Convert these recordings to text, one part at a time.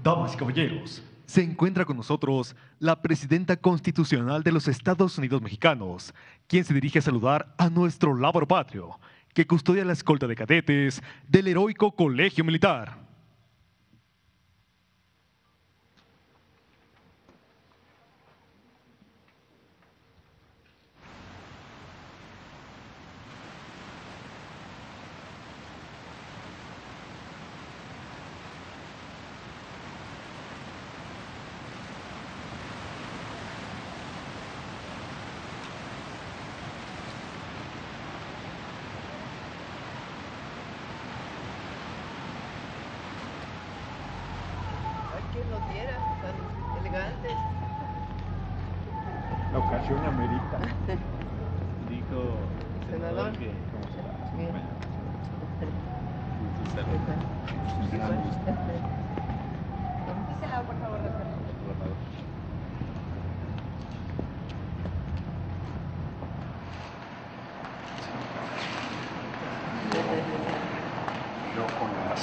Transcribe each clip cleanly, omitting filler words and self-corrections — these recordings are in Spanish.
damas y caballeros, Se encuentra con nosotros la presidenta constitucional de los Estados Unidos mexicanos, quien se dirige a saludar a nuestro lábaro patrio, que custodia la escolta de cadetes del heroico Colegio Militar. ¿Quién los diera? Tan elegantes. La ocasión amerita. Dijo Senador. que como se Bien. Este lado, por favor, doctor. Yo con la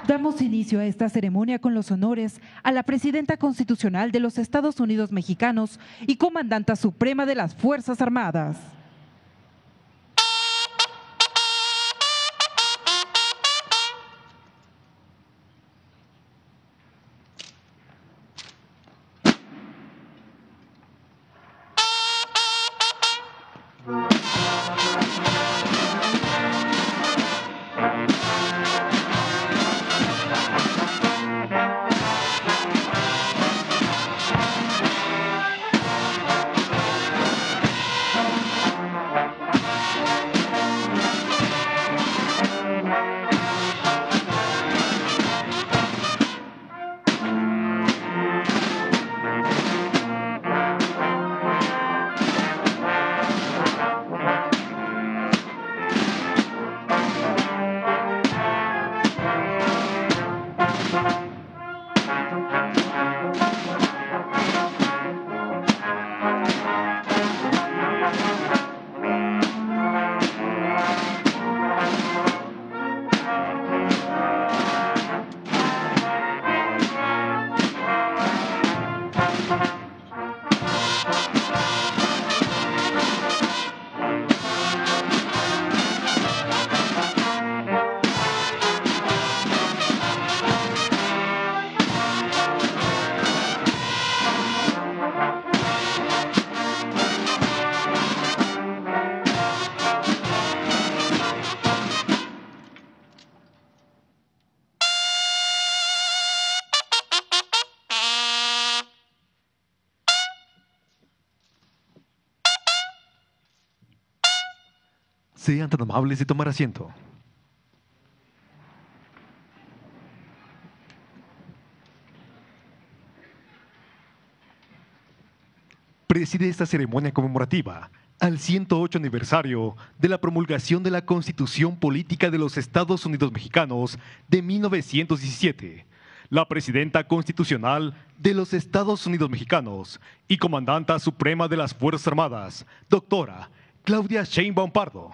Damos inicio a esta ceremonia con los honores a la presidenta constitucional de los Estados Unidos mexicanos y comandanta suprema de las Fuerzas Armadas. Sean tan amables de tomar asiento. Preside esta ceremonia conmemorativa al 108 aniversario de la promulgación de la Constitución Política de los Estados Unidos Mexicanos de 1917, la Presidenta Constitucional de los Estados Unidos Mexicanos y Comandanta Suprema de las Fuerzas Armadas, doctora Claudia Sheinbaum Pardo.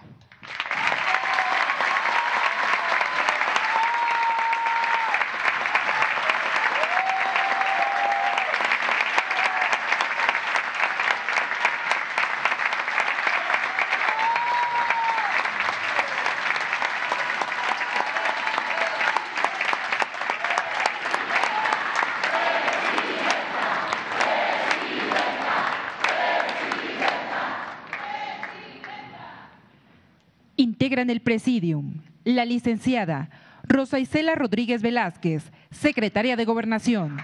Integran el Presidium la licenciada Rosa Isela Rodríguez Velázquez, secretaria de Gobernación.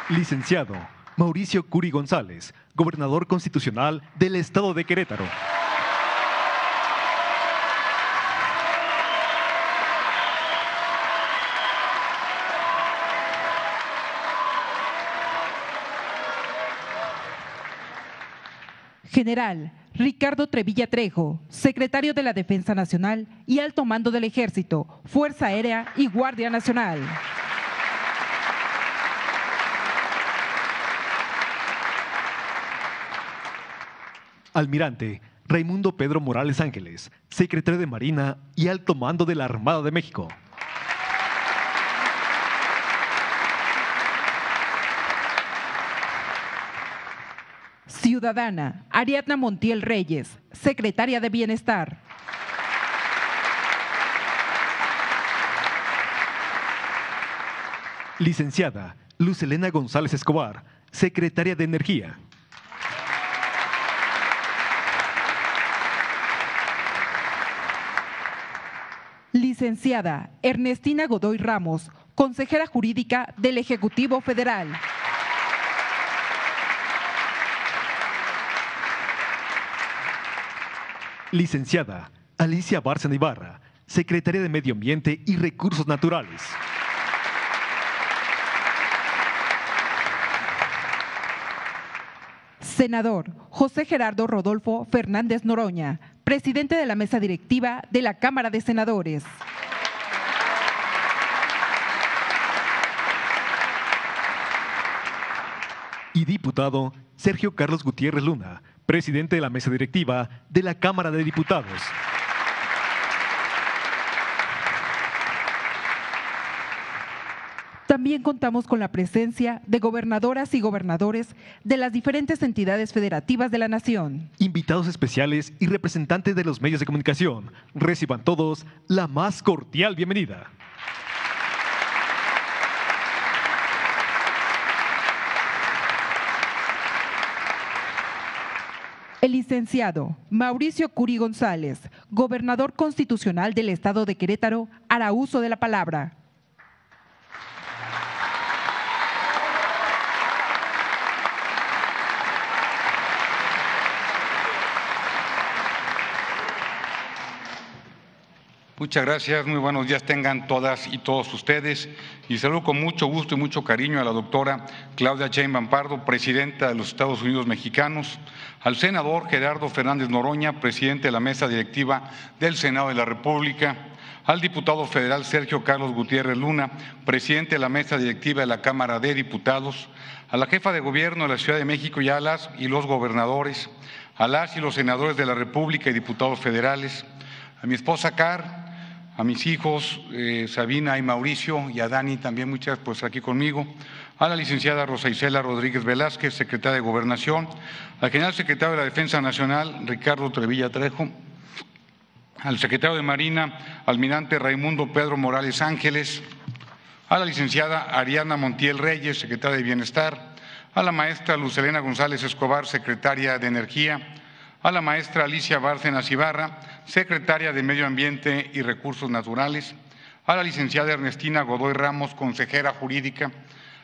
Licenciado Mauricio Curi González, gobernador constitucional del Estado de Querétaro. General Ricardo Trevilla Trejo, secretario de la Defensa Nacional y Alto Mando del Ejército, Fuerza Aérea y Guardia Nacional. Almirante Raimundo Pedro Morales Ángeles, secretario de Marina y Alto Mando de la Armada de México. Ciudadana Ariadna Montiel Reyes, secretaria de Bienestar. Licenciada Luz Elena González Escobar, secretaria de Energía. Licenciada Ernestina Godoy Ramos, consejera jurídica del Ejecutivo Federal. Licenciada Alicia Bárcena Ibarra, secretaria de Medio Ambiente y Recursos Naturales. Senador José Gerardo Rodolfo Fernández Noroña, presidente de la mesa directiva de la Cámara de Senadores. Y diputado Sergio Carlos Gutiérrez Luna, presidente de la mesa directiva de la Cámara de Diputados. También contamos con la presencia de gobernadoras y gobernadores de las diferentes entidades federativas de la nación. Invitados especiales y representantes de los medios de comunicación, reciban todos la más cordial bienvenida. El licenciado Mauricio Curi González, gobernador constitucional del Estado de Querétaro, hará uso de la palabra. Muchas gracias, muy buenos días tengan todas y todos ustedes y saludo con mucho gusto y mucho cariño a la doctora Claudia Sheinbaum Pardo, presidenta de los Estados Unidos Mexicanos, al senador Gerardo Fernández Noroña, presidente de la mesa directiva del Senado de la República, al diputado federal Sergio Carlos Gutiérrez Luna, presidente de la mesa directiva de la Cámara de Diputados, a la jefa de gobierno de la Ciudad de México y a las y los gobernadores, a las y los senadores de la República y diputados federales, a mi esposa Car, a mis hijos Sabina y Mauricio y a Dani también, muchas pues aquí conmigo, a la licenciada Rosa Isela Rodríguez Velázquez, secretaria de Gobernación, al general secretario de la Defensa Nacional Ricardo Trevilla Trejo, al secretario de Marina Almirante Raimundo Pedro Morales Ángeles, a la licenciada Ariadna Montiel Reyes, secretaria de Bienestar, a la maestra Luz Elena González Escobar, secretaria de Energía, a la maestra Alicia Bárcenas Ibarra, secretaria de Medio Ambiente y Recursos Naturales, a la licenciada Ernestina Godoy Ramos, consejera jurídica,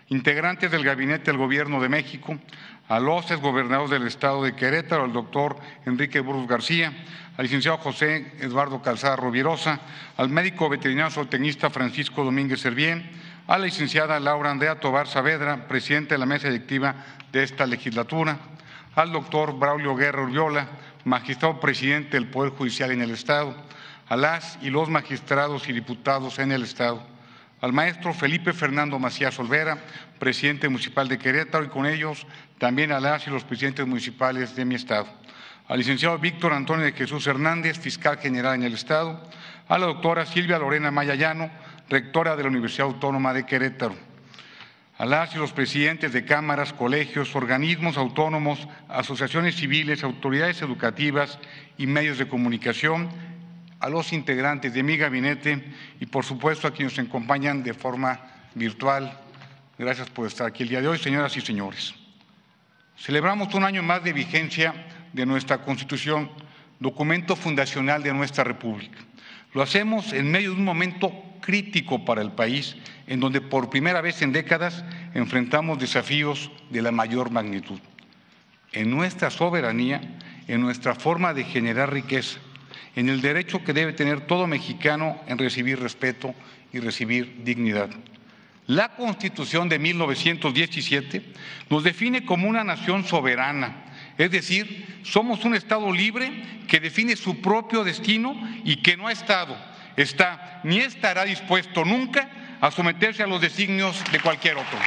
integrantes del Gabinete del Gobierno de México, a los exgobernadores del Estado de Querétaro, al doctor Enrique Burgos García, al licenciado José Eduardo Calzada Rovirosa, al médico veterinario zootecnista Francisco Domínguez Servién, a la licenciada Laura Andrea Tobar Saavedra, presidenta de la mesa directiva de esta legislatura, al doctor Braulio Guerra Urbiola, magistrado presidente del Poder Judicial en el Estado, a las y los magistrados y diputados en el Estado, al maestro Felipe Fernando Macías Olvera, presidente municipal de Querétaro, y con ellos también a las y los presidentes municipales de mi Estado, al licenciado Víctor Antonio de Jesús Hernández, fiscal general en el Estado, a la doctora Silvia Lorena Mayayano, rectora de la Universidad Autónoma de Querétaro, a las y los presidentes de cámaras, colegios, organismos autónomos, asociaciones civiles, autoridades educativas y medios de comunicación, a los integrantes de mi gabinete y, por supuesto, a quienes nos acompañan de forma virtual. Gracias por estar aquí el día de hoy, señoras y señores. Celebramos un año más de vigencia de nuestra Constitución, documento fundacional de nuestra República. Lo hacemos en medio de un momento crítico para el país, en donde por primera vez en décadas enfrentamos desafíos de la mayor magnitud. En nuestra soberanía, en nuestra forma de generar riqueza, en el derecho que debe tener todo mexicano en recibir respeto y recibir dignidad. La Constitución de 1917 nos define como una nación soberana, es decir, somos un Estado libre que define su propio destino y que no ha estado, está ni estará dispuesto nunca a someterse a los designios de cualquier otro.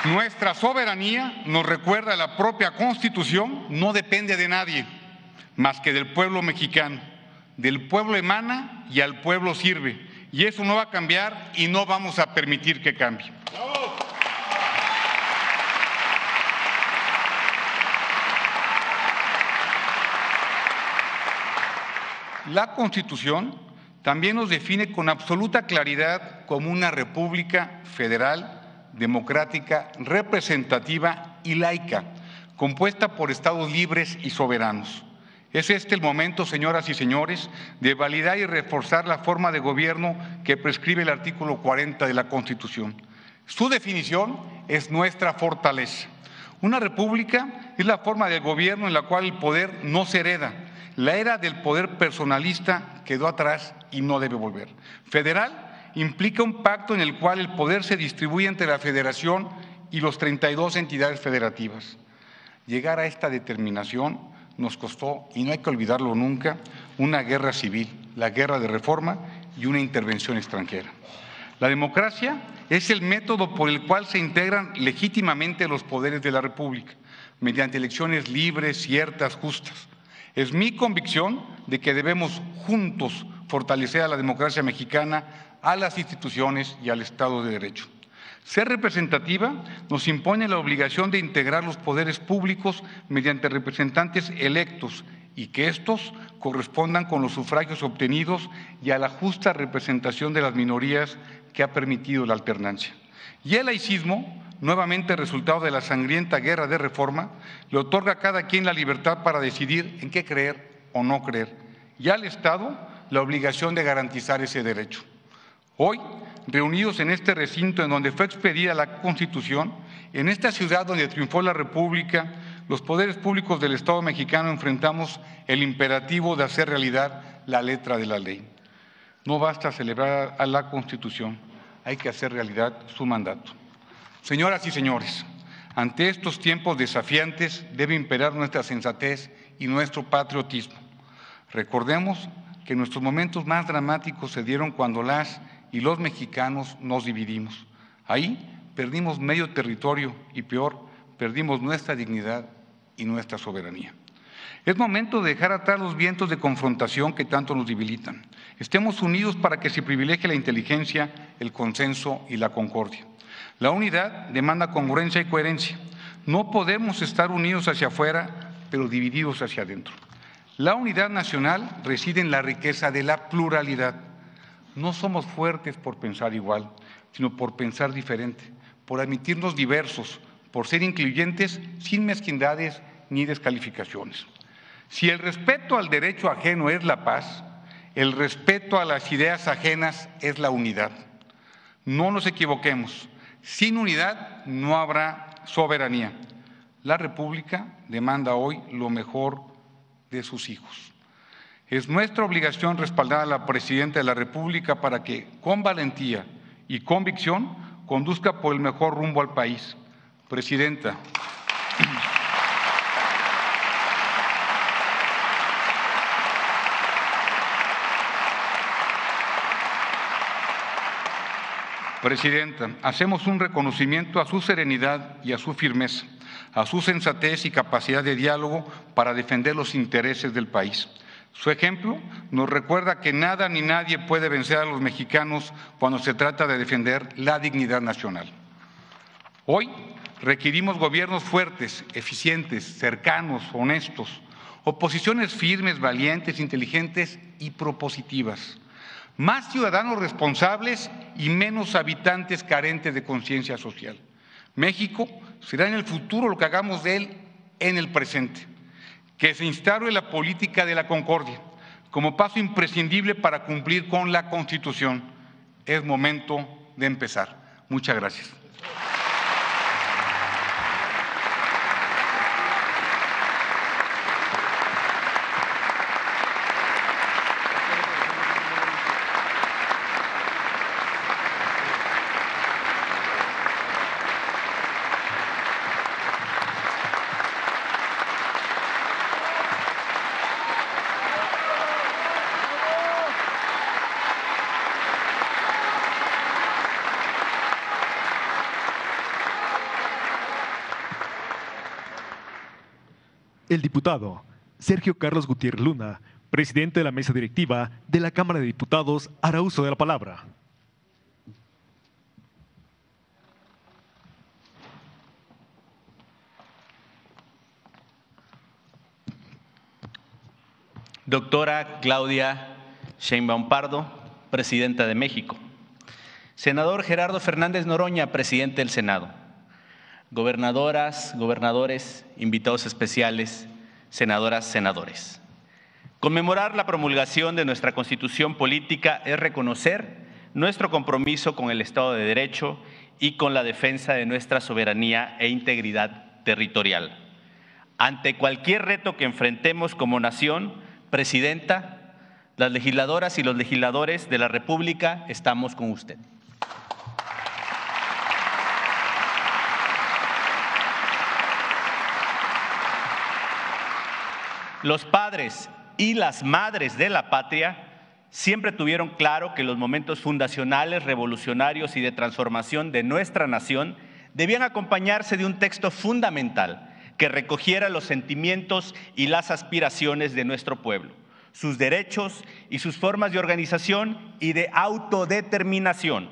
Nuestra soberanía, nos recuerda la propia Constitución, no depende de nadie más que del pueblo mexicano. Del pueblo emana y al pueblo sirve. Y eso no va a cambiar y no vamos a permitir que cambie. La Constitución también nos define con absoluta claridad como una república federal, democrática, representativa y laica, compuesta por estados libres y soberanos. Es este el momento, señoras y señores, de validar y reforzar la forma de gobierno que prescribe el artículo 40 de la Constitución. Su definición es nuestra fortaleza. Una república es la forma de gobierno en la cual el poder no se hereda. La era del poder personalista quedó atrás y no debe volver. Federal implica un pacto en el cual el poder se distribuye entre la Federación y los 32 entidades federativas. Llegar a esta determinación nos costó, y no hay que olvidarlo nunca, una guerra civil, la guerra de reforma y una intervención extranjera. La democracia es el método por el cual se integran legítimamente los poderes de la República, mediante elecciones libres, ciertas, justas. Es mi convicción de que debemos juntos fortalecer a la democracia mexicana, a las instituciones y al Estado de Derecho. Ser representativa nos impone la obligación de integrar los poderes públicos mediante representantes electos y que estos correspondan con los sufragios obtenidos y a la justa representación de las minorías que ha permitido la alternancia. Y el laicismo, nuevamente resultado de la sangrienta guerra de reforma, le otorga a cada quien la libertad para decidir en qué creer o no creer, y al Estado la obligación de garantizar ese derecho. Hoy, reunidos en este recinto en donde fue expedida la Constitución, en esta ciudad donde triunfó la República, los poderes públicos del Estado mexicano enfrentamos el imperativo de hacer realidad la letra de la ley. No basta celebrar a la Constitución, hay que hacer realidad su mandato. Señoras y señores, ante estos tiempos desafiantes debe imperar nuestra sensatez y nuestro patriotismo. Recordemos que nuestros momentos más dramáticos se dieron cuando las y los mexicanos nos dividimos. Ahí perdimos medio territorio y peor, perdimos nuestra dignidad y nuestra soberanía. Es momento de dejar atrás los vientos de confrontación que tanto nos debilitan. Estemos unidos para que se privilegie la inteligencia, el consenso y la concordia. La unidad demanda congruencia y coherencia. No podemos estar unidos hacia afuera, pero divididos hacia adentro. La unidad nacional reside en la riqueza de la pluralidad. No somos fuertes por pensar igual, sino por pensar diferente, por admitirnos diversos, por ser incluyentes sin mezquindades ni descalificaciones. Si el respeto al derecho ajeno es la paz, el respeto a las ideas ajenas es la unidad. No nos equivoquemos, sin unidad no habrá soberanía. La República demanda hoy lo mejor de sus hijos. Es nuestra obligación respaldar a la Presidenta de la República para que, con valentía y convicción, conduzca por el mejor rumbo al país. Presidenta. Presidenta, hacemos un reconocimiento a su serenidad y a su firmeza, a su sensatez y capacidad de diálogo para defender los intereses del país. Su ejemplo nos recuerda que nada ni nadie puede vencer a los mexicanos cuando se trata de defender la dignidad nacional. Hoy requerimos gobiernos fuertes, eficientes, cercanos, honestos, oposiciones firmes, valientes, inteligentes y propositivas. Más ciudadanos responsables y menos habitantes carentes de conciencia social. México será en el futuro lo que hagamos de él en el presente. Que se instaure la política de la concordia como paso imprescindible para cumplir con la Constitución. Es momento de empezar. Muchas gracias. El diputado Sergio Carlos Gutiérrez Luna, presidente de la mesa directiva de la Cámara de Diputados, hará uso de la palabra. Doctora Claudia Sheinbaum Pardo, presidenta de México. Senador Gerardo Fernández Noroña, presidente del Senado. Gobernadoras, gobernadores, invitados especiales, senadoras, senadores. Conmemorar la promulgación de nuestra Constitución política es reconocer nuestro compromiso con el Estado de Derecho y con la defensa de nuestra soberanía e integridad territorial. Ante cualquier reto que enfrentemos como nación, Presidenta, las legisladoras y los legisladores de la República estamos con usted. Los padres y las madres de la patria siempre tuvieron claro que los momentos fundacionales, revolucionarios y de transformación de nuestra nación debían acompañarse de un texto fundamental que recogiera los sentimientos y las aspiraciones de nuestro pueblo, sus derechos y sus formas de organización y de autodeterminación.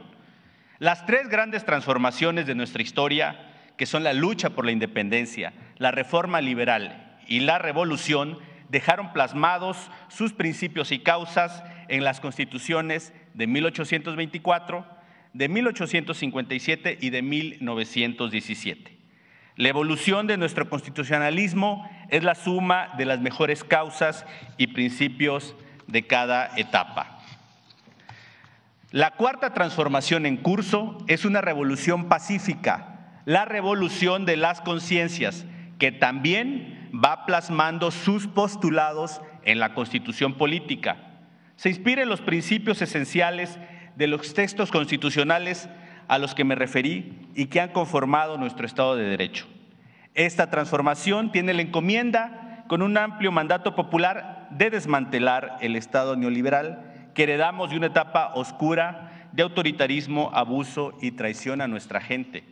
Las tres grandes transformaciones de nuestra historia, que son la lucha por la independencia, la reforma liberal y la revolución, dejaron plasmados sus principios y causas en las constituciones de 1824, de 1857 y de 1917. La evolución de nuestro constitucionalismo es la suma de las mejores causas y principios de cada etapa. La cuarta transformación en curso es una revolución pacífica, la revolución de las conciencias, que también va plasmando sus postulados en la Constitución política. Se inspira en los principios esenciales de los textos constitucionales a los que me referí y que han conformado nuestro Estado de Derecho. Esta transformación tiene la encomienda, con un amplio mandato popular, de desmantelar el Estado neoliberal que heredamos de una etapa oscura de autoritarismo, abuso y traición a nuestra gente.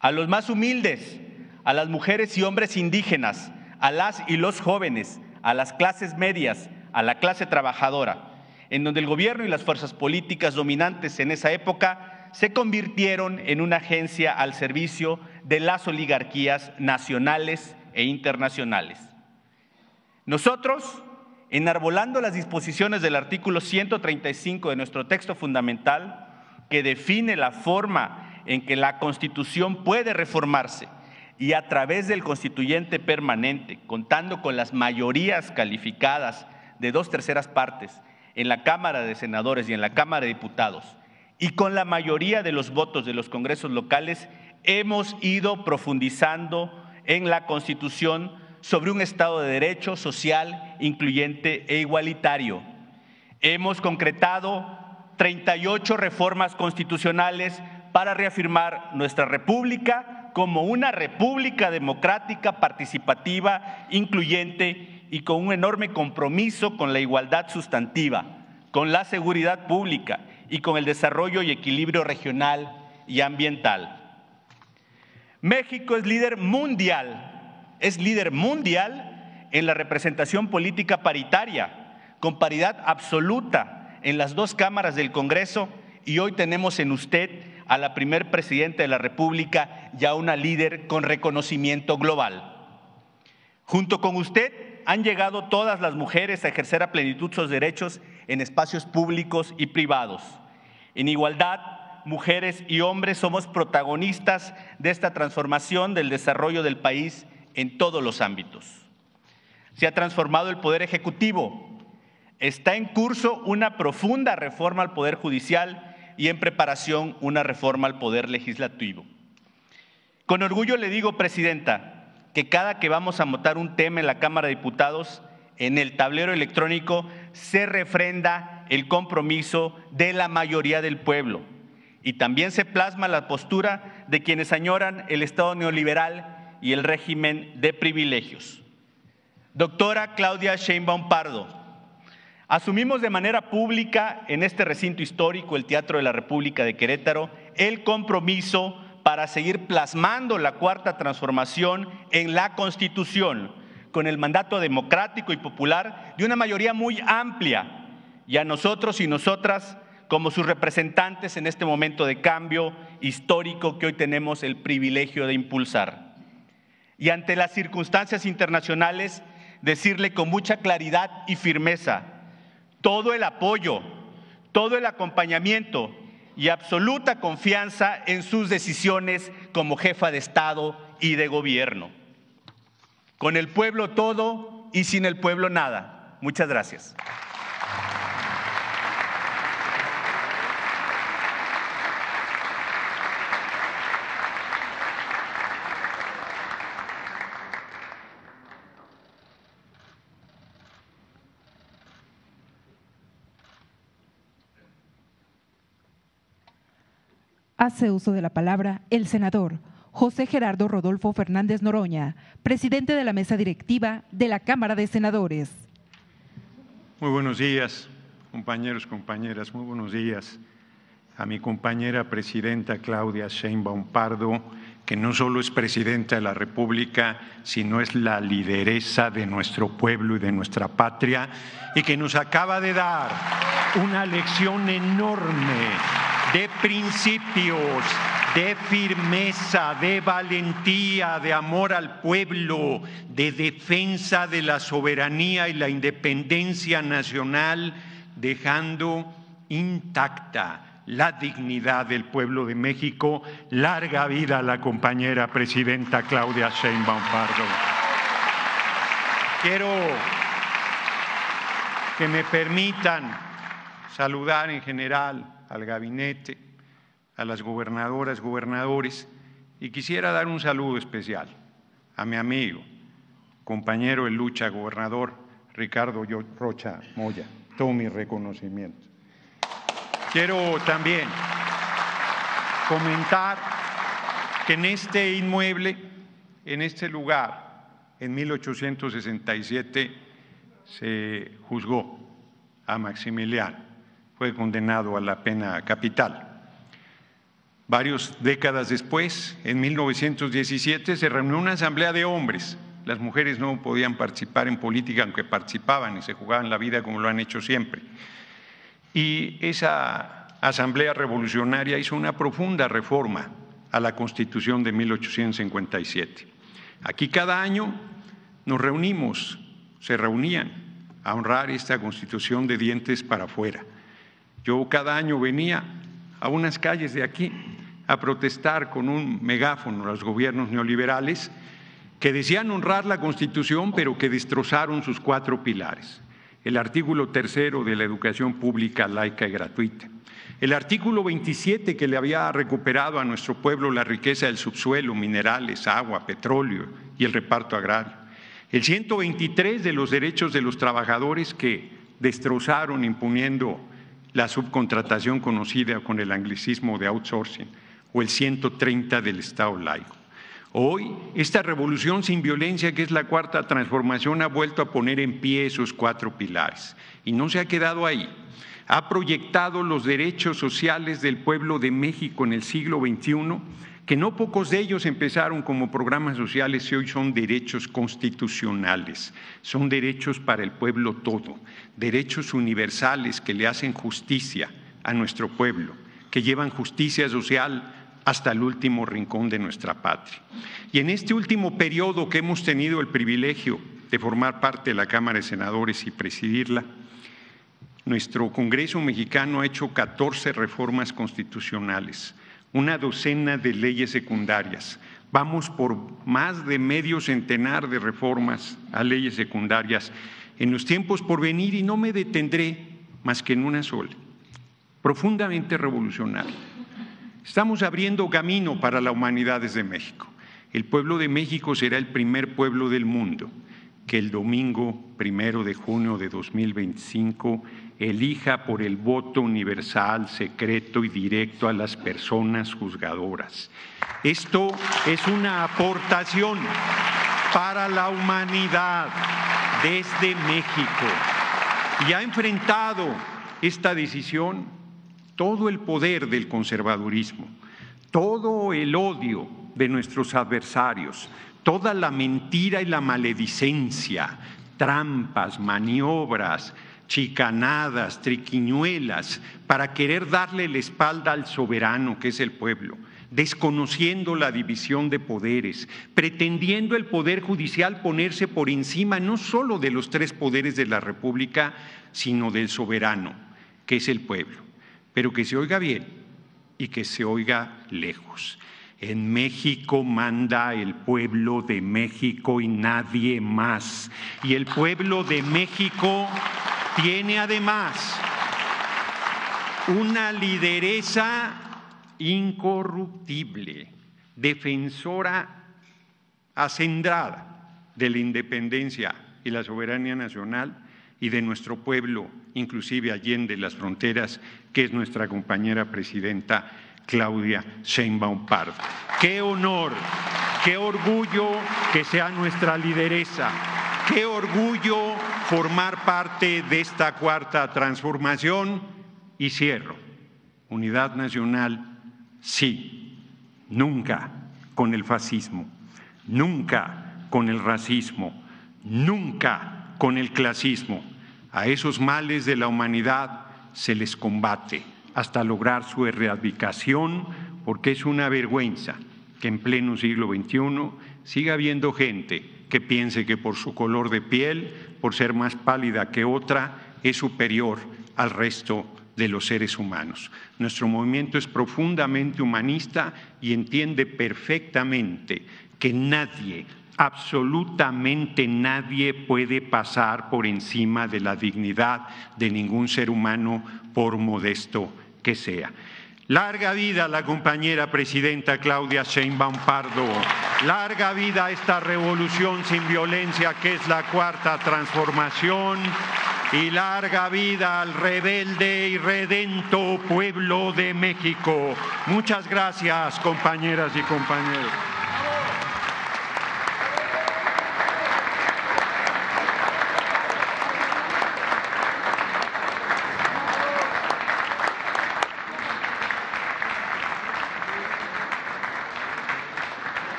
A los más humildes, a las mujeres y hombres indígenas, a las y los jóvenes, a las clases medias, a la clase trabajadora, en donde el gobierno y las fuerzas políticas dominantes en esa época se convirtieron en una agencia al servicio de las oligarquías nacionales e internacionales. Nosotros, enarbolando las disposiciones del artículo 135 de nuestro texto fundamental, que define la forma en que la Constitución puede reformarse, y a través del constituyente permanente, contando con las mayorías calificadas de 2/3 partes en la Cámara de Senadores y en la Cámara de Diputados, y con la mayoría de los votos de los congresos locales, hemos ido profundizando en la Constitución sobre un Estado de Derecho social, incluyente e igualitario. Hemos concretado 38 reformas constitucionales para reafirmar nuestra república como una república democrática, participativa, incluyente y con un enorme compromiso con la igualdad sustantiva, con la seguridad pública y con el desarrollo y equilibrio regional y ambiental. México es líder mundial en la representación política paritaria, con paridad absoluta en las 2 cámaras del Congreso, y hoy tenemos en usted a la primer presidenta de la República y a una líder con reconocimiento global. Junto con usted han llegado todas las mujeres a ejercer a plenitud sus derechos en espacios públicos y privados. En igualdad, mujeres y hombres somos protagonistas de esta transformación del desarrollo del país en todos los ámbitos. Se ha transformado el Poder Ejecutivo. Está en curso una profunda reforma al Poder Judicial y en preparación una reforma al Poder Legislativo. Con orgullo le digo, Presidenta, que cada que vamos a votar un tema en la Cámara de Diputados, en el tablero electrónico se refrenda el compromiso de la mayoría del pueblo y también se plasma la postura de quienes añoran el Estado neoliberal y el régimen de privilegios. Doctora Claudia Sheinbaum Pardo, asumimos de manera pública en este recinto histórico, el Teatro de la República de Querétaro, el compromiso para seguir plasmando la cuarta transformación en la Constitución, con el mandato democrático y popular de una mayoría muy amplia, y a nosotros y nosotras como sus representantes en este momento de cambio histórico que hoy tenemos el privilegio de impulsar. Y ante las circunstancias internacionales, decirle con mucha claridad y firmeza todo el apoyo, todo el acompañamiento y absoluta confianza en sus decisiones como jefa de Estado y de Gobierno. Con el pueblo todo y sin el pueblo nada. Muchas gracias. Hace uso de la palabra el senador José Gerardo Rodolfo Fernández Noroña, presidente de la mesa directiva de la Cámara de Senadores. Muy buenos días, compañeros, compañeras, muy buenos días a mi compañera presidenta Claudia Sheinbaum Pardo, que no solo es presidenta de la República, sino es la lideresa de nuestro pueblo y de nuestra patria, y que nos acaba de dar una lección enorme de principios, de firmeza, de valentía, de amor al pueblo, de defensa de la soberanía y la independencia nacional, dejando intacta la dignidad del pueblo de México. Larga vida a la compañera presidenta Claudia Sheinbaum Pardo. Quiero que me permitan saludar en general al gabinete, a las gobernadoras, gobernadores, y quisiera dar un saludo especial a mi amigo, compañero de lucha, gobernador Ricardo Rocha Moya. Todo mi reconocimiento. Quiero también comentar que en este inmueble, en este lugar, en 1867 se juzgó a Maximiliano. Fue condenado a la pena capital. Varias décadas después, en 1917, se reunió una asamblea de hombres. Las mujeres no podían participar en política, aunque participaban y se jugaban la vida como lo han hecho siempre. Y esa asamblea revolucionaria hizo una profunda reforma a la Constitución de 1857. Aquí cada año nos reunimos, se reunían a honrar esta Constitución de dientes para afuera. Yo cada año venía a unas calles de aquí a protestar con un megáfono a los gobiernos neoliberales que decían honrar la Constitución, pero que destrozaron sus 4 pilares. El artículo 3 de la educación pública, laica y gratuita. El artículo 27 que le había recuperado a nuestro pueblo la riqueza del subsuelo, minerales, agua, petróleo y el reparto agrario. El 123 de los derechos de los trabajadores que destrozaron imponiendo la subcontratación conocida con el anglicismo de outsourcing, o el 130 del Estado laico. Hoy, esta revolución sin violencia, que es la 4ª transformación, ha vuelto a poner en pie esos 4 pilares. Y no se ha quedado ahí. Ha proyectado los derechos sociales del pueblo de México en el siglo XXI, que no pocos de ellos empezaron como programas sociales y hoy son derechos constitucionales. Son derechos para el pueblo todo, derechos universales que le hacen justicia a nuestro pueblo, que llevan justicia social hasta el último rincón de nuestra patria. Y en este último periodo que hemos tenido el privilegio de formar parte de la Cámara de Senadores y presidirla, nuestro Congreso mexicano ha hecho 14 reformas constitucionales, una docena de leyes secundarias. Vamos por más de medio centenar de reformas a leyes secundarias en los tiempos por venir y no me detendré más que en una sola, profundamente revolucionaria. Estamos abriendo camino para la humanidad desde México. El pueblo de México será el primer pueblo del mundo que el domingo 1 de junio de 2025 elija por el voto universal, secreto y directo a las personas juzgadoras. Esto es una aportación para la humanidad desde México y ha enfrentado esta decisión todo el poder del conservadurismo, todo el odio de nuestros adversarios, toda la mentira y la maledicencia, trampas, maniobras, chicanadas, triquiñuelas, para querer darle la espalda al soberano que es el pueblo, desconociendo la división de poderes, pretendiendo el Poder Judicial ponerse por encima no solo de los 3 poderes de la República, sino del soberano, que es el pueblo. Pero que se oiga bien y que se oiga lejos. En México manda el pueblo de México y nadie más. Y el pueblo de México tiene además una lideresa incorruptible, defensora acendrada de la independencia y la soberanía nacional y de nuestro pueblo, inclusive allende las fronteras, que es nuestra compañera presidenta Claudia Sheinbaum Pardo. ¡Qué honor, qué orgullo que sea nuestra lideresa! ¡Qué orgullo formar parte de esta 4ª transformación! Y cierro. Unidad nacional, sí. Nunca con el fascismo, nunca con el racismo, nunca con el clasismo. A esos males de la humanidad se les combate hasta lograr su erradicación, porque es una vergüenza que en pleno siglo XXI siga habiendo gente que piense que por su color de piel, por ser más pálida que otra, es superior al resto de los seres humanos. Nuestro movimiento es profundamente humanista y entiende perfectamente que nadie, absolutamente nadie puede pasar por encima de la dignidad de ningún ser humano, por modesto que sea. Larga vida a la compañera presidenta Claudia Sheinbaum Pardo. Larga vida a esta revolución sin violencia que es la 4ª transformación. Y larga vida al rebelde y redento pueblo de México. Muchas gracias, compañeras y compañeros.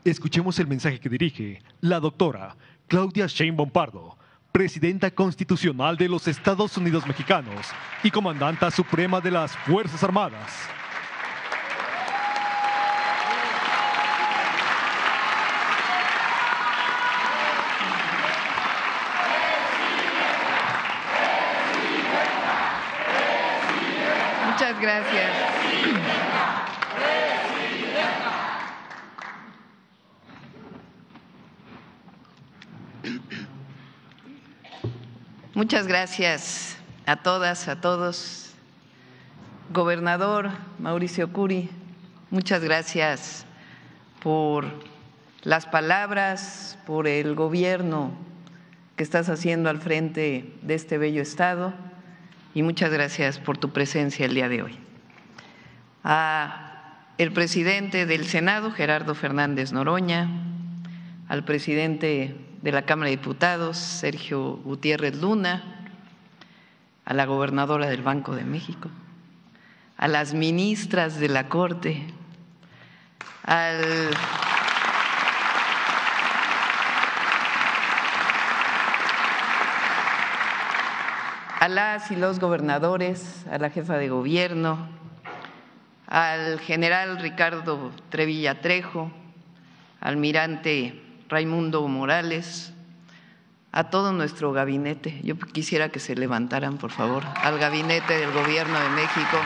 Escuchemos el mensaje que dirige la doctora Claudia Sheinbaum Pardo, presidenta constitucional de los Estados Unidos Mexicanos y comandanta suprema de las Fuerzas Armadas. Muchas gracias. Muchas gracias a todas, a todos. Gobernador Mauricio Curi, muchas gracias por las palabras, por el gobierno que estás haciendo al frente de este bello estado y muchas gracias por tu presencia el día de hoy. Al presidente del Senado, Gerardo Fernández Noroña, al presidente de la Cámara de Diputados, Sergio Gutiérrez Luna, a la gobernadora del Banco de México, a las ministras de la Corte, a las y los gobernadores, a la jefa de gobierno, al general Ricardo Trevilla Trejo, al almirante Raimundo Morales, a todo nuestro gabinete. Yo quisiera que se levantaran, por favor, al gabinete del Gobierno de México.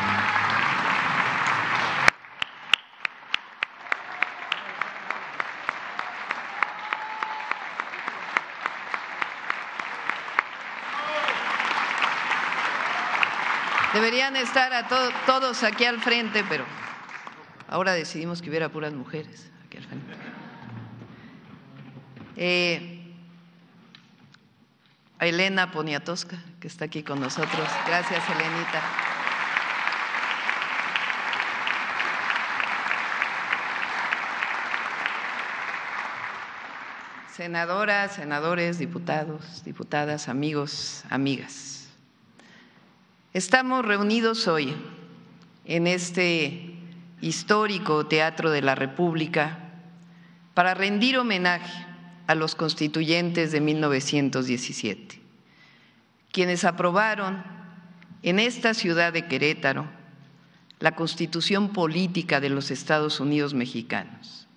Deberían estar todos aquí al frente, pero ahora decidimos que hubiera puras mujeres aquí al frente. A Elena Poniatowska, que está aquí con nosotros. Gracias, Elenita. Senadoras, senadores, diputados, diputadas, amigos, amigas. Estamos reunidos hoy en este histórico Teatro de la República para rendir homenaje a los constituyentes de 1917, quienes aprobaron en esta ciudad de Querétaro la Constitución Política de los Estados Unidos Mexicanos,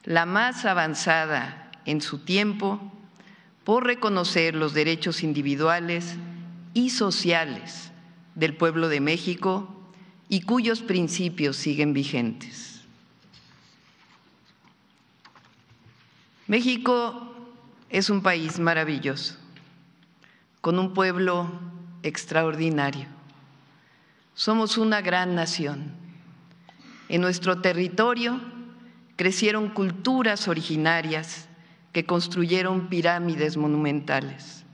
la más avanzada en su tiempo por reconocer los derechos individuales y sociales del pueblo de México y cuyos principios siguen vigentes. México es un país maravilloso, con un pueblo extraordinario. Somos una gran nación. En nuestro territorio crecieron culturas originarias que construyeron pirámides monumentales,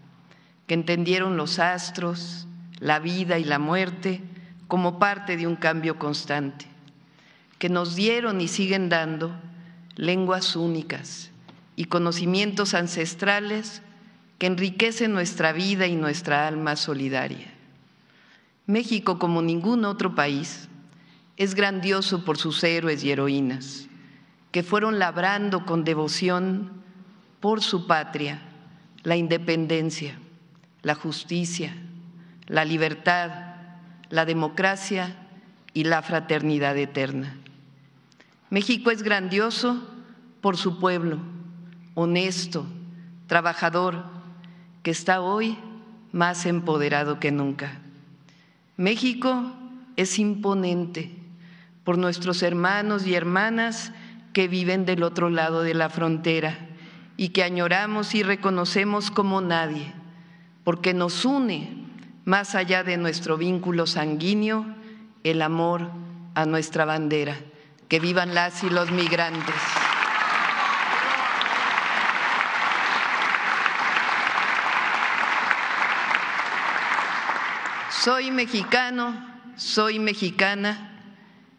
que entendieron los astros, la vida y la muerte como parte de un cambio constante, que nos dieron y siguen dando lenguas únicas y conocimientos ancestrales que enriquecen nuestra vida y nuestra alma solidaria. México, como ningún otro país, es grandioso por sus héroes y heroínas, que fueron labrando con devoción por su patria la independencia, la justicia, la libertad, la democracia y la fraternidad eterna. México es grandioso por su pueblo, honesto, trabajador, que está hoy más empoderado que nunca. México es imponente por nuestros hermanos y hermanas que viven del otro lado de la frontera y que añoramos y reconocemos como nadie, porque nos une, más allá de nuestro vínculo sanguíneo, el amor a nuestra bandera. Que vivan las y los migrantes. Soy mexicano, soy mexicana,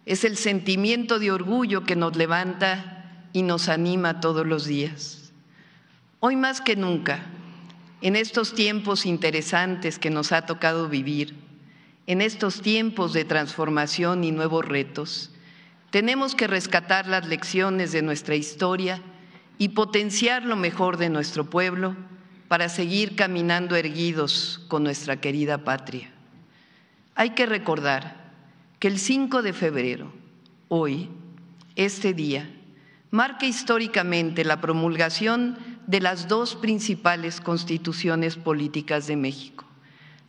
es el sentimiento de orgullo que nos levanta y nos anima todos los días. Hoy más que nunca, en estos tiempos interesantes que nos ha tocado vivir, en estos tiempos de transformación y nuevos retos, tenemos que rescatar las lecciones de nuestra historia y potenciar lo mejor de nuestro pueblo para seguir caminando erguidos con nuestra querida patria. Hay que recordar que el 5 de febrero, hoy, este día, marca históricamente la promulgación de las dos principales constituciones políticas de México,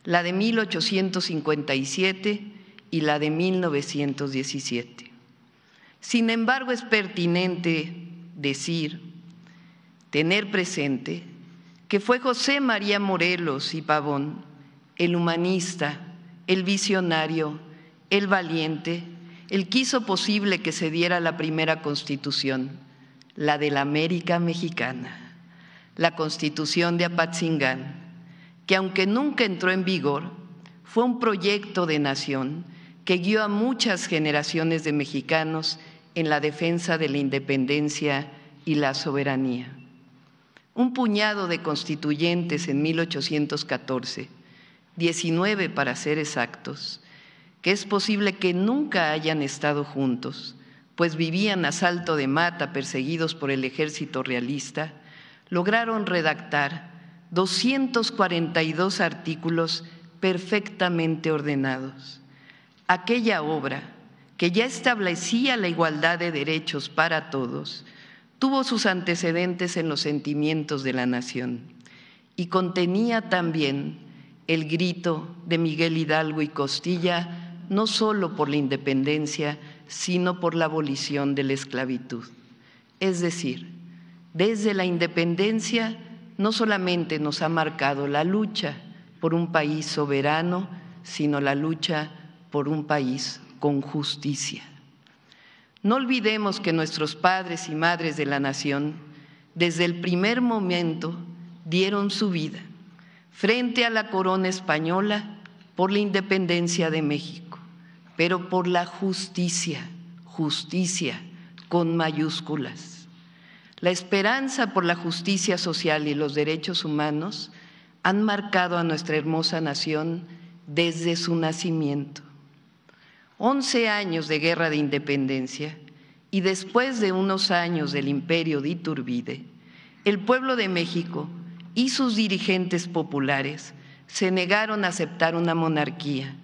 la de 1857 y la de 1917. Sin embargo, es pertinente tener presente que fue José María Morelos y Pavón, el humanista, el visionario, el valiente, el que hizo posible que se diera la primera Constitución, la de la América Mexicana, la Constitución de Apatzingán, que aunque nunca entró en vigor, fue un proyecto de nación que guió a muchas generaciones de mexicanos en la defensa de la independencia y la soberanía. Un puñado de constituyentes en 1814, 19 para ser exactos, que es posible que nunca hayan estado juntos, pues vivían a salto de mata perseguidos por el ejército realista, lograron redactar 242 artículos perfectamente ordenados. Aquella obra, que ya establecía la igualdad de derechos para todos, tuvo sus antecedentes en los sentimientos de la nación y contenía también el grito de Miguel Hidalgo y Costilla, no solo por la independencia, sino por la abolición de la esclavitud. Es decir, desde la independencia no solamente nos ha marcado la lucha por un país soberano, sino la lucha por un país con justicia. No olvidemos que nuestros padres y madres de la nación, desde el primer momento, dieron su vida frente a la corona española por la independencia de México, pero por la justicia, justicia con mayúsculas. La esperanza por la justicia social y los derechos humanos han marcado a nuestra hermosa nación desde su nacimiento. 11 años de guerra de independencia y después de unos años del imperio de Iturbide, el pueblo de México y sus dirigentes populares se negaron a aceptar una monarquía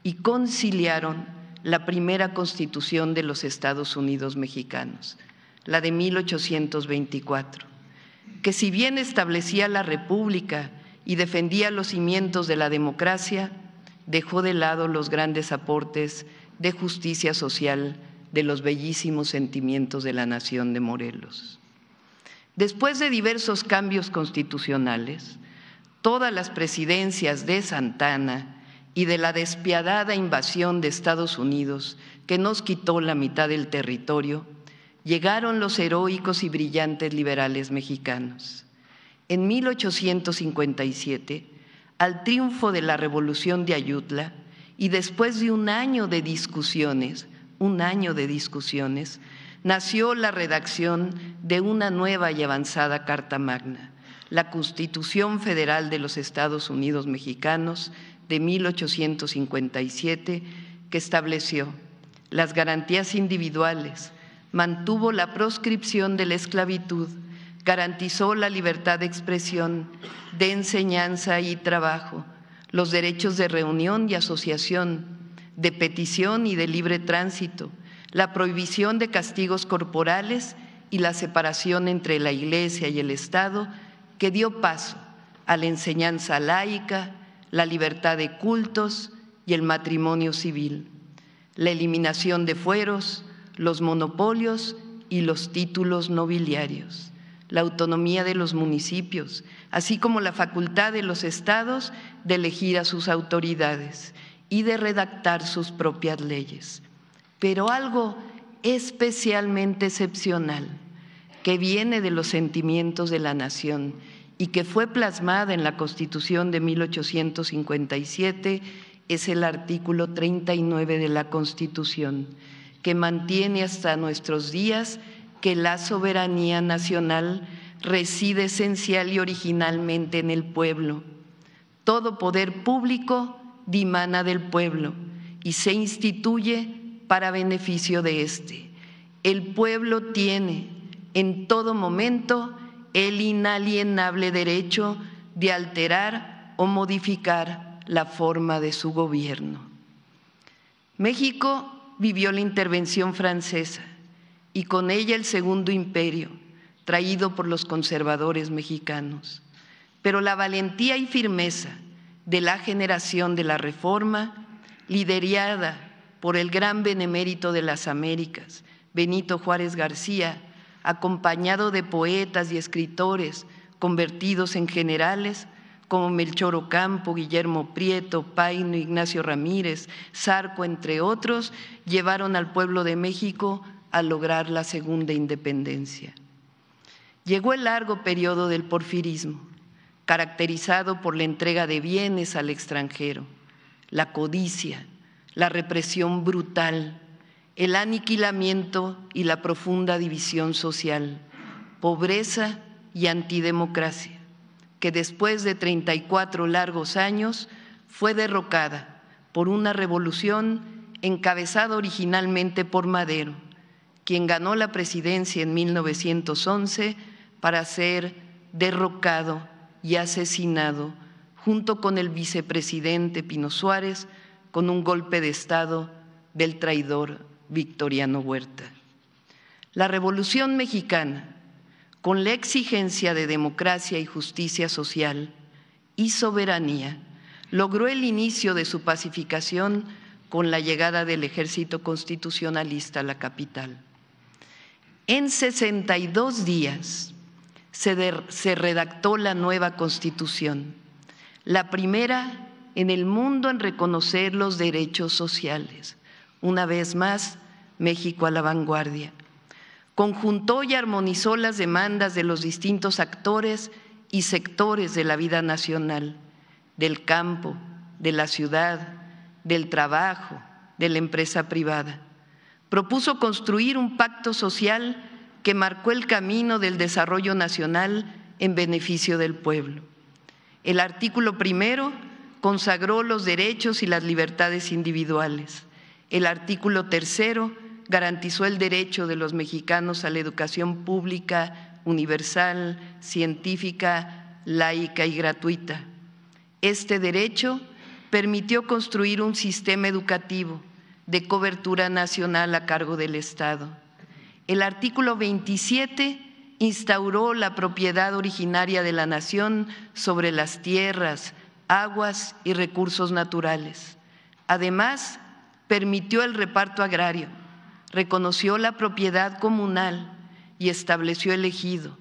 y conciliaron la primera Constitución de los Estados Unidos mexicanos, la de 1824, que si bien establecía la república y defendía los cimientos de la democracia, dejó de lado los grandes aportes de justicia social de los bellísimos sentimientos de la nación de Morelos. Después de diversos cambios constitucionales, todas las presidencias de Santa Anna y de la despiadada invasión de Estados Unidos, que nos quitó la mitad del territorio, llegaron los heroicos y brillantes liberales mexicanos. En 1857, al triunfo de la Revolución de Ayutla y después de un año de discusiones, nació la redacción de una nueva y avanzada Carta Magna, la Constitución Federal de los Estados Unidos Mexicanos de 1857, que estableció las garantías individuales, mantuvo la proscripción de la esclavitud, garantizó la libertad de expresión, de enseñanza y trabajo, los derechos de reunión y asociación, de petición y de libre tránsito, la prohibición de castigos corporales y la separación entre la Iglesia y el Estado, que dio paso a la enseñanza laica, la libertad de cultos y el matrimonio civil, la eliminación de fueros, los monopolios y los títulos nobiliarios, la autonomía de los municipios, así como la facultad de los estados de elegir a sus autoridades y de redactar sus propias leyes. Pero algo especialmente excepcional, que viene de los sentimientos de la nación y que fue plasmada en la Constitución de 1857, es el artículo 39 de la Constitución, que mantiene hasta nuestros días que la soberanía nacional reside esencial y originalmente en el pueblo. Todo poder público dimana del pueblo y se instituye para beneficio de éste. El pueblo tiene en todo momento el inalienable derecho de alterar o modificar la forma de su gobierno. México vivió la intervención francesa y con ella el Segundo Imperio, traído por los conservadores mexicanos. Pero la valentía y firmeza de la generación de la Reforma liderada por el gran benemérito de las Américas, Benito Juárez García, acompañado de poetas y escritores convertidos en generales como Melchor Ocampo, Guillermo Prieto, Paino, Ignacio Ramírez, Zarco, entre otros, llevaron al pueblo de México a lograr la segunda independencia. Llegó el largo periodo del porfirismo, caracterizado por la entrega de bienes al extranjero, la codicia, la represión brutal, el aniquilamiento y la profunda división social, pobreza y antidemocracia, que después de 34 largos años fue derrocada por una revolución encabezada originalmente por Madero, quien ganó la presidencia en 1911 para ser derrocado y asesinado junto con el vicepresidente Pino Suárez con un golpe de Estado del traidor Victoriano Huerta. La Revolución Mexicana, con la exigencia de democracia y justicia social y soberanía, logró el inicio de su pacificación con la llegada del ejército constitucionalista a la capital. En 62 días se redactó la nueva Constitución, la primera en el mundo en reconocer los derechos sociales. Una vez más, México a la vanguardia. Conjuntó y armonizó las demandas de los distintos actores y sectores de la vida nacional, del campo, de la ciudad, del trabajo, de la empresa privada. Propuso construir un pacto social que marcó el camino del desarrollo nacional en beneficio del pueblo. El artículo primero consagró los derechos y las libertades individuales. El artículo tercero garantizó el derecho de los mexicanos a la educación pública, universal, científica, laica y gratuita. Este derecho permitió construir un sistema educativo de cobertura nacional a cargo del Estado. El artículo 27 instauró la propiedad originaria de la nación sobre las tierras, aguas y recursos naturales. Además, permitió el reparto agrario, reconoció la propiedad comunal y estableció el ejido.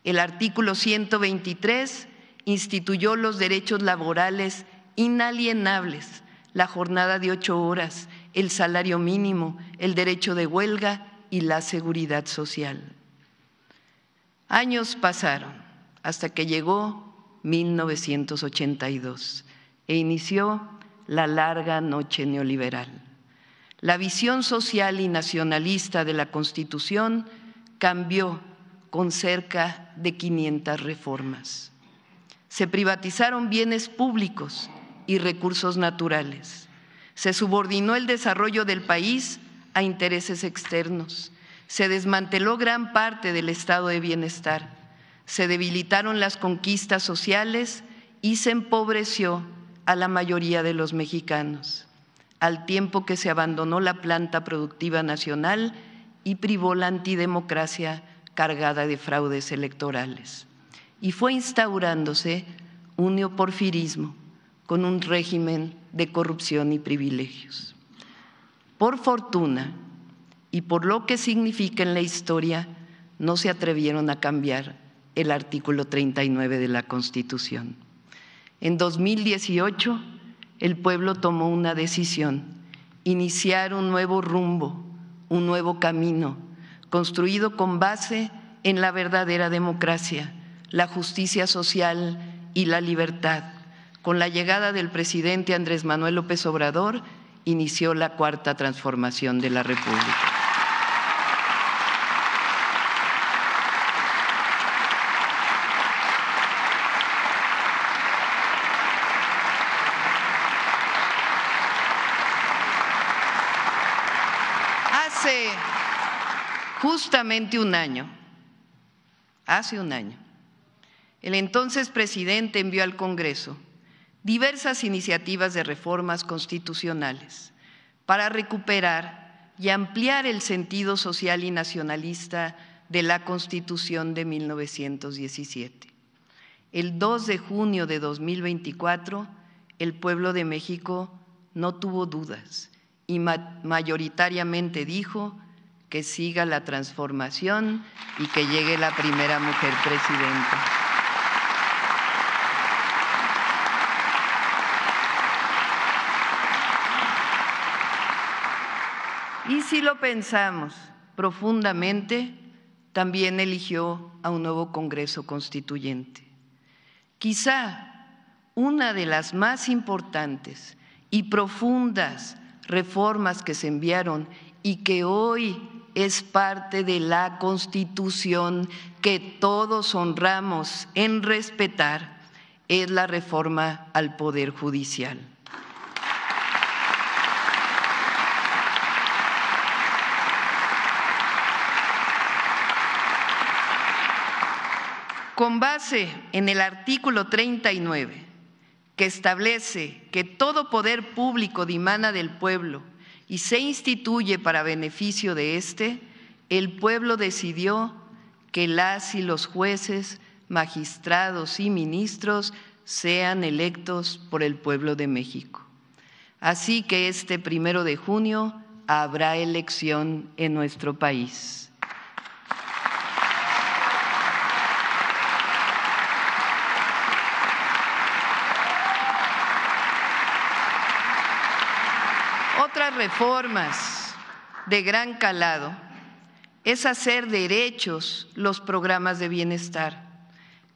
El artículo 123 instituyó los derechos laborales inalienables, la jornada de 8 horas, el salario mínimo, el derecho de huelga y la seguridad social. Años pasaron hasta que llegó 1982 e inició la larga noche neoliberal. La visión social y nacionalista de la Constitución cambió con cerca de 500 reformas. Se privatizaron bienes públicos y recursos naturales. Se subordinó el desarrollo del país a intereses externos. Se desmanteló gran parte del estado de bienestar. Se debilitaron las conquistas sociales y se empobreció a la mayoría de los mexicanos, al tiempo que se abandonó la planta productiva nacional y privó la antidemocracia cargada de fraudes electorales. Y fue instaurándose un neoporfirismo con un régimen de corrupción y privilegios. Por fortuna y por lo que significa en la historia, no se atrevieron a cambiar el artículo 39 de la Constitución. En 2018, el pueblo tomó una decisión: iniciar un nuevo rumbo, un nuevo camino, construido con base en la verdadera democracia, la justicia social y la libertad. Con la llegada del presidente Andrés Manuel López Obrador, inició la cuarta transformación de la República. Hace justamente un año, el entonces presidente envió al Congreso diversas iniciativas de reformas constitucionales para recuperar y ampliar el sentido social y nacionalista de la Constitución de 1917. El 2 de junio de 2024, el pueblo de México no tuvo dudas y mayoritariamente dijo que siga la transformación y que llegue la primera mujer presidenta. Y si lo pensamos profundamente, también eligió a un nuevo Congreso Constituyente. Quizá una de las más importantes y profundas reformas que se enviaron y que hoy es parte de la Constitución que todos honramos en respetar, es la reforma al Poder Judicial. Con base en el artículo 39, que establece que todo poder público dimana del pueblo y se instituye para beneficio de éste, el pueblo decidió que las y los jueces, magistrados y ministros sean electos por el pueblo de México. Así que este 1 de junio habrá elección en nuestro país. Otras reformas de gran calado es hacer derechos los programas de bienestar,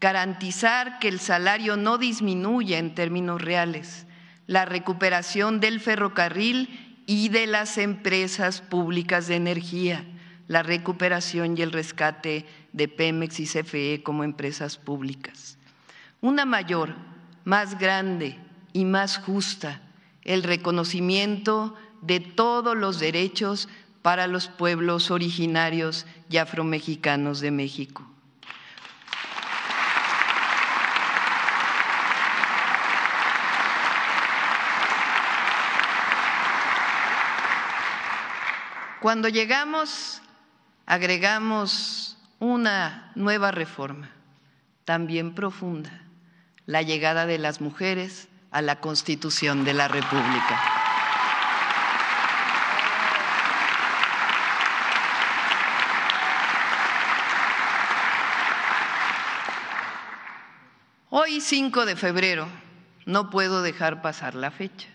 garantizar que el salario no disminuya en términos reales, la recuperación del ferrocarril y de las empresas públicas de energía, la recuperación y el rescate de Pemex y CFE como empresas públicas. Una mayor, más grande y más justa, el reconocimiento de todos los derechos para los pueblos originarios y afromexicanos de México. Cuando llegamos, agregamos una nueva reforma, también profunda, la llegada de las mujeres a la Constitución de la República. Hoy, 5 de febrero, no puedo dejar pasar la fecha.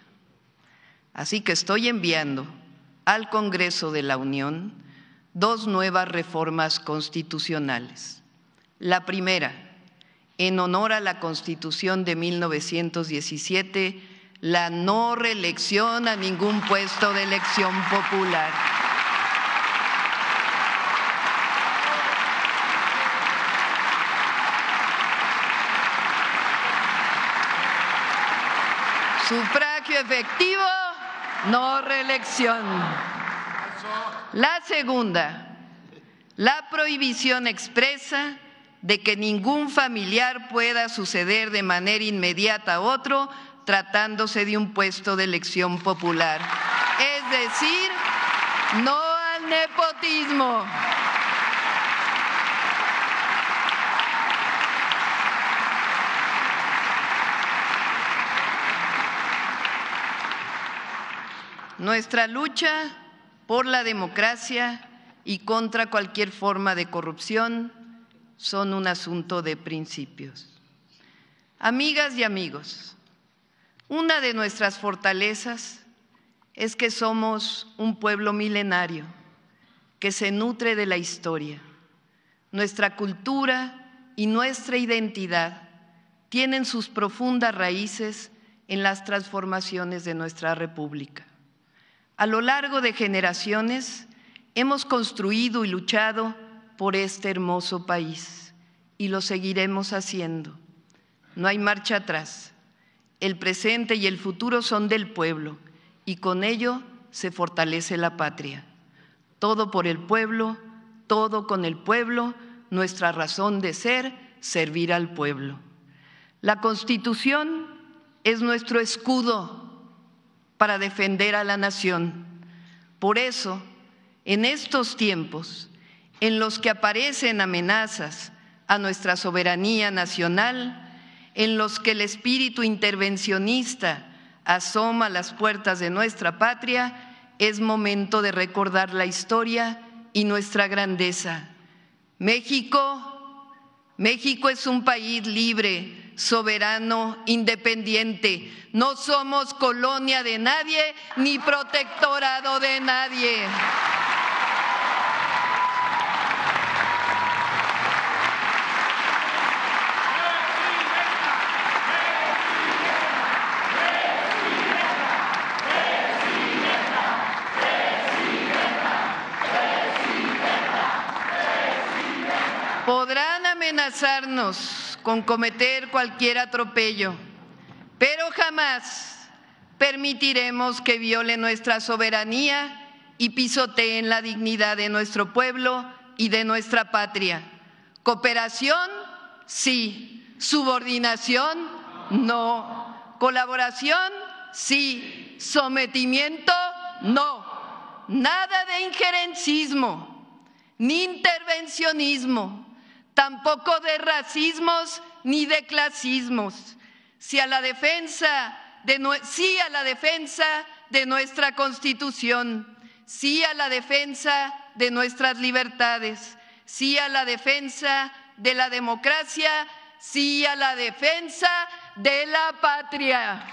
Así que estoy enviando al Congreso de la Unión 2 nuevas reformas constitucionales. La primera, en honor a la Constitución de 1917, la no reelección a ningún puesto de elección popular. Sufragio efectivo, no reelección. La segunda, la prohibición expresa de que ningún familiar pueda suceder de manera inmediata a otro tratándose de un puesto de elección popular. Es decir, no al nepotismo. Nuestra lucha por la democracia y contra cualquier forma de corrupción son un asunto de principios. Amigas y amigos, una de nuestras fortalezas es que somos un pueblo milenario que se nutre de la historia. Nuestra cultura y nuestra identidad tienen sus profundas raíces en las transformaciones de nuestra República. A lo largo de generaciones hemos construido y luchado por este hermoso país y lo seguiremos haciendo. No hay marcha atrás. El presente y el futuro son del pueblo y con ello se fortalece la patria. Todo por el pueblo, todo con el pueblo, nuestra razón de ser, servir al pueblo. La Constitución es nuestro escudo para defender a la nación. Por eso, en estos tiempos en los que aparecen amenazas a nuestra soberanía nacional, en los que el espíritu intervencionista asoma a las puertas de nuestra patria, es momento de recordar la historia y nuestra grandeza. México es un país libre, soberano, independiente. No somos colonia de nadie ni protectorado de nadie. Podrán amenazarnos con cometer cualquier atropello, pero jamás permitiremos que violen nuestra soberanía y pisoteen la dignidad de nuestro pueblo y de nuestra patria. Cooperación, sí. Subordinación, no. Colaboración, sí. Sometimiento, no. Nada de injerencismo, ni intervencionismo. Tampoco de racismos ni de clasismos. Sí a la defensa de nuestra Constitución, sí a la defensa de nuestras libertades, sí a la defensa de la democracia, sí a la defensa de la patria.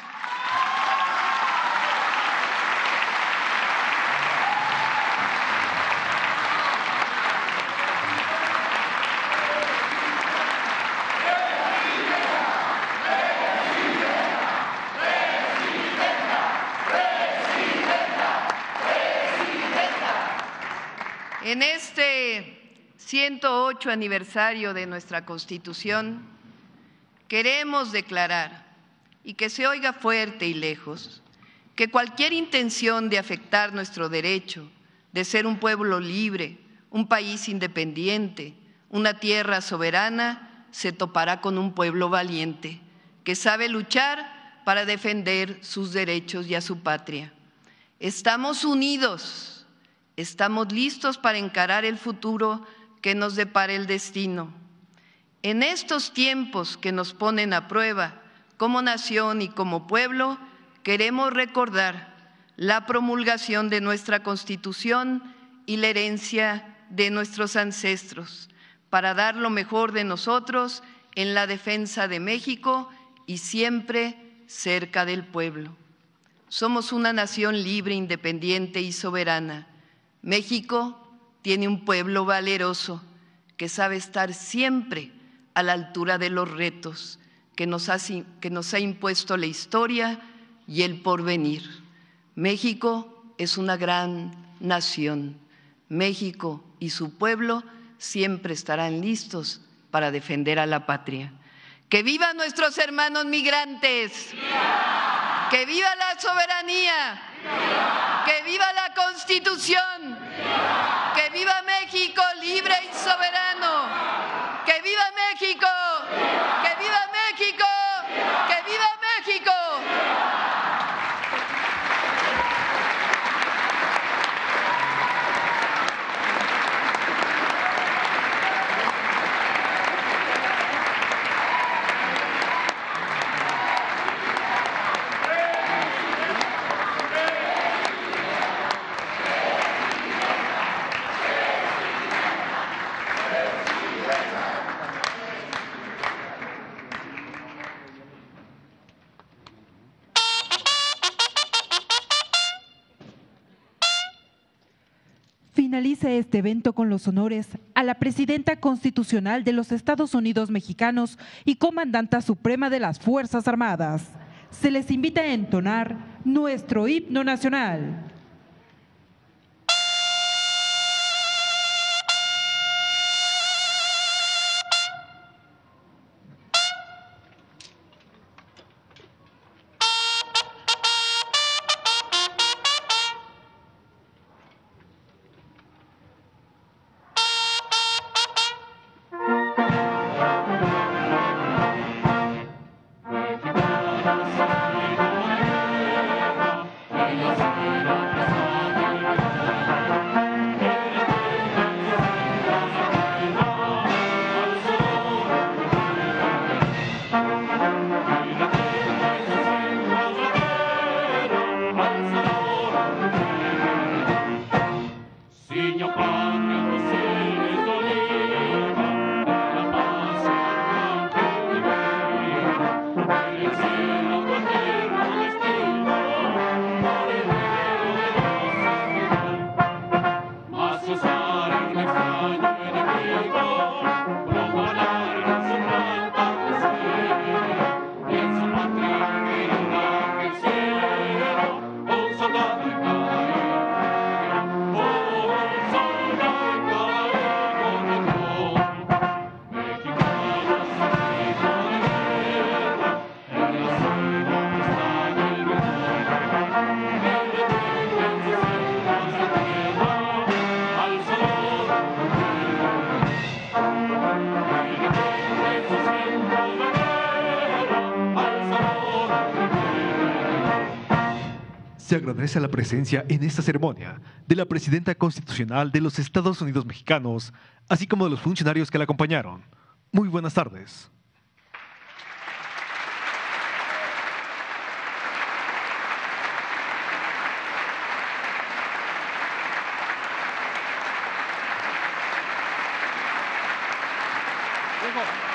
En este 108 aniversario de nuestra Constitución, queremos declarar, y que se oiga fuerte y lejos, que cualquier intención de afectar nuestro derecho de ser un pueblo libre, un país independiente, una tierra soberana, se topará con un pueblo valiente, que sabe luchar para defender sus derechos y a su patria. Estamos unidos. Estamos listos para encarar el futuro que nos depara el destino. En estos tiempos que nos ponen a prueba como nación y como pueblo, queremos recordar la promulgación de nuestra Constitución y la herencia de nuestros ancestros, para dar lo mejor de nosotros en la defensa de México y siempre cerca del pueblo. Somos una nación libre, independiente y soberana. México tiene un pueblo valeroso que sabe estar siempre a la altura de los retos que nos ha impuesto la historia y el porvenir. México es una gran nación. México y su pueblo siempre estarán listos para defender a la patria. ¡Que vivan nuestros hermanos migrantes! ¡Viva! ¡Que viva la soberanía! ¡Viva! ¡Que viva la Constitución! ¡Viva! ¡Que viva México libre y soberano! ¡Que viva México! ¡Viva! ¡Que viva México! ¡Viva! ¡Que viva México! Finaliza este evento con los honores a la Presidenta Constitucional de los Estados Unidos Mexicanos y Comandanta Suprema de las Fuerzas Armadas. Se les invita a entonar nuestro himno nacional. Se agradece la presencia en esta ceremonia de la Presidenta Constitucional de los Estados Unidos Mexicanos, así como de los funcionarios que la acompañaron. Muy buenas tardes. Luego.